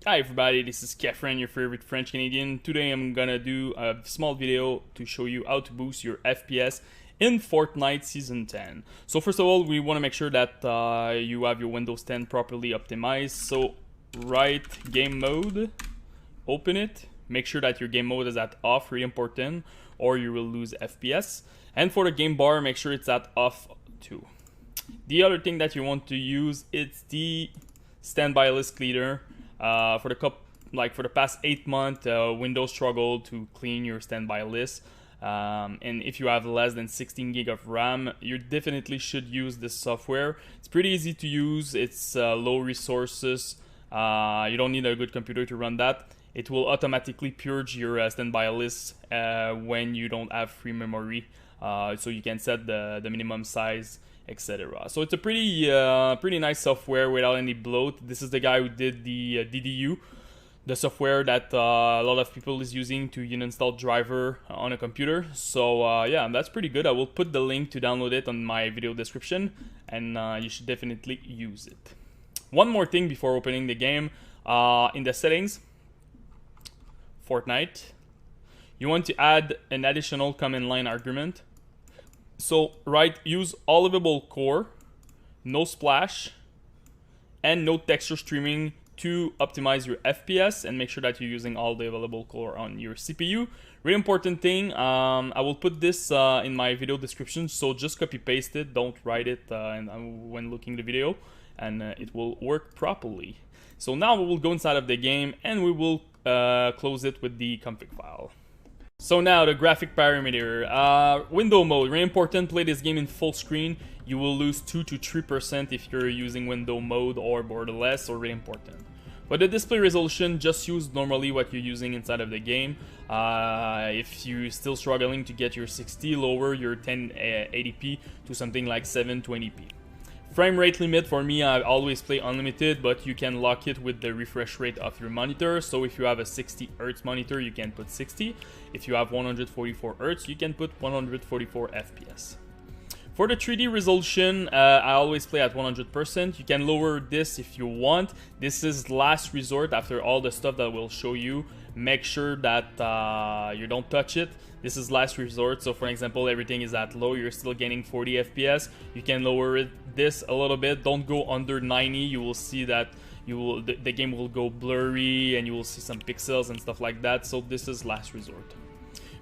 Hi everybody, this is Kefren, your favorite French Canadian. Today I'm gonna do a small video to show you how to boost your FPS in Fortnite Season 10. So first of all, we want to make sure that you have your Windows 10 properly optimized. So right game mode, open it, make sure that your game mode is at off, really important, or you will lose FPS. And for the game bar, make sure it's at off too. The other thing that you want to use is the standby list cleaner. For the past 8 months, Windows struggled to clean your standby list. And if you have less than 16 gig of RAM, you definitely should use this software. It's pretty easy to use. It's low resources. You don't need a good computer to run that. It will automatically purge your standby list when you don't have free memory. So you can set the minimum size, etc. So it's a pretty nice software without any bloat. This is the guy who did the DDU, the software that a lot of people is using to uninstall driver on a computer. So yeah, that's pretty good. I will put the link to download it on my video description, and you should definitely use it. One more thing before opening the game, in the settings, Fortnite, you want to add an additional command line argument. So use all livable core, no splash, and no texture streaming to optimize your FPS and make sure that you're using all the available core on your CPU. Really important thing, I will put this in my video description, so just copy paste it, don't write it when looking the video, and it will work properly. So now we will go inside of the game and we will close it with the config file. So now the graphic parameter, window mode, really important, play this game in full screen. You will lose 2 to 3% if you're using window mode or borderless, so really important. But the display resolution, just use normally what you're using inside of the game. If you're still struggling to get your 60, lower your 1080p to something like 720p. Frame rate limit, for me, I always play unlimited, but you can lock it with the refresh rate of your monitor. So if you have a 60 Hz monitor, you can put 60. If you have 144 Hz, you can put 144 FPS. For the 3D resolution, I always play at 100%. You can lower this if you want. This is last resort after all the stuff that we'll show you. Make sure that you don't touch it. This is last resort. So for example, everything is at low, you're still getting 40 FPS. You can lower this a little bit. Don't go under 90. You will see that the game will go blurry and you will see some pixels and stuff like that. So this is last resort.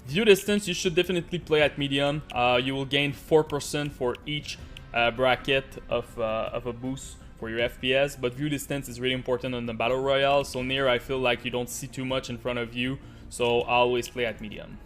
View distance, you should definitely play at medium. You will gain 4% for each bracket of a boost for your FPS, but view distance is really important on the Battle Royale. So near, I feel like you don't see too much in front of you, so I always play at medium.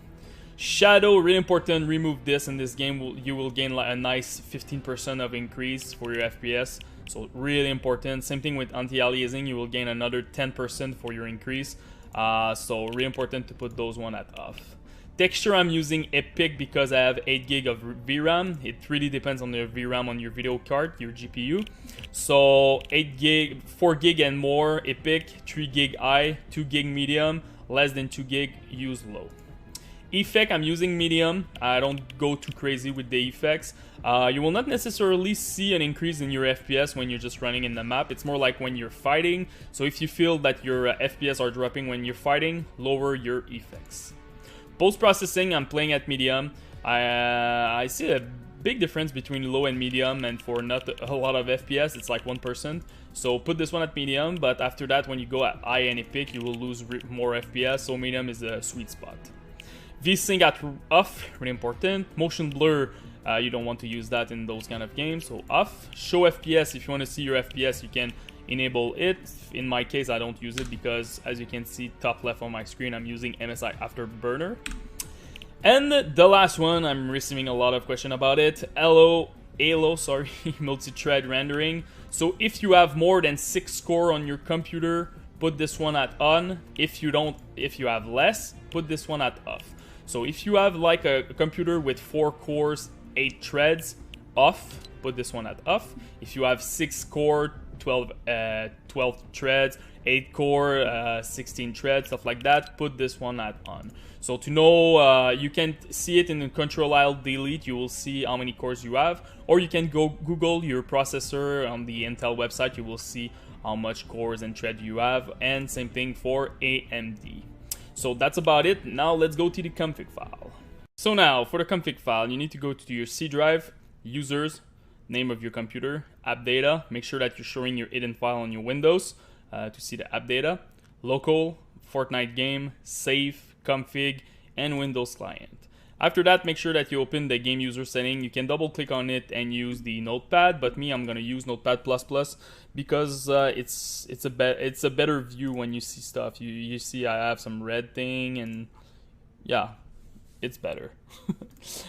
Shadow, really important, remove this in this game. You will gain like a nice 15% of increase for your FPS, so really important. Same thing with anti-aliasing, you will gain another 10% for your increase, so really important to put those one at off. Texture, I'm using Epic because I have 8 gig of VRAM. It really depends on the VRAM on your video card, your GPU. So 8 gig, 4 gig and more Epic, 3 gig high, 2 gig medium, less than 2 gig use low. Effect, I'm using medium. I don't go too crazy with the effects. You will not necessarily see an increase in your FPS when you're just running in the map. It's more like when you're fighting. So if you feel that your FPS are dropping when you're fighting, lower your effects. Post-processing, I'm playing at medium. I see a big difference between low and medium, and for not a lot of FPS, it's like 1%. So put this one at medium, but after that, when you go at high and epic, you will lose more FPS, so medium is a sweet spot. V-Sync at off, really important. Motion blur, you don't want to use that in those kind of games, so off. Show FPS, if you want to see your FPS, you can enable it. In my case, I don't use it because, as you can see top left on my screen, I'm using MSI Afterburner. And the last one, I'm receiving a lot of questions about it. Halo, multi-thread rendering. So if you have more than 6 core on your computer, put this one at on. If you have less, put this one at off. So if you have like a computer with 4 cores, 8 threads, off, put this one at off. If you have 6 core, 12 threads, 8 core, 16 threads, stuff like that, put this one at on. So to know, you can see it in the Control-Alt Delete, you will see how many cores you have, or you can go Google your processor on the Intel website, you will see how much cores and thread you have, and same thing for AMD. So that's about it. Now let's go to the config file. So now for the config file, you need to go to your C drive, users, name of your computer, app data. Make sure that you're showing your hidden file on your Windows to see the app data, local, Fortnite game, save, config, and Windows client. After that, make sure that you open the game user setting. You can double click on it and use the notepad, but me, I'm gonna use Notepad++ because it's a better view when you see stuff. You see I have some red thing, and yeah, it's better.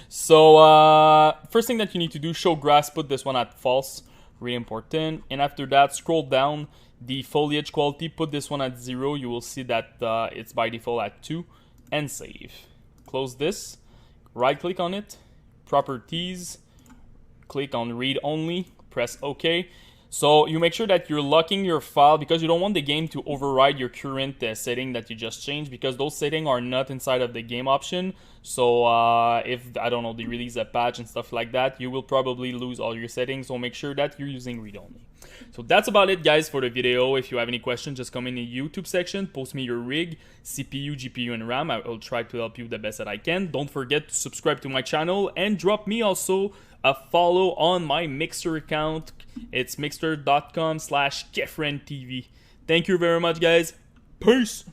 So first thing that you need to do, show grass, put this one at false, really important. And after that, scroll down, the foliage quality, put this one at 0. You will see that it's by default at 2, and save. Close this, right click on it, properties, click on read only, press OK. So you make sure that you're locking your file because you don't want the game to override your current setting that you just changed, because those settings are not inside of the game option. So if, I don't know, they release a patch and stuff like that, you will probably lose all your settings. So make sure that you're using read only. So that's about it, guys, for the video. If you have any questions, just come in the YouTube section, post me your rig, CPU, GPU, and RAM. I will try to help you the best that I can. Don't forget to subscribe to my channel and drop me also a follow on my Mixer account. It's mixer.com/KefrenTV. Thank you very much, guys. Peace.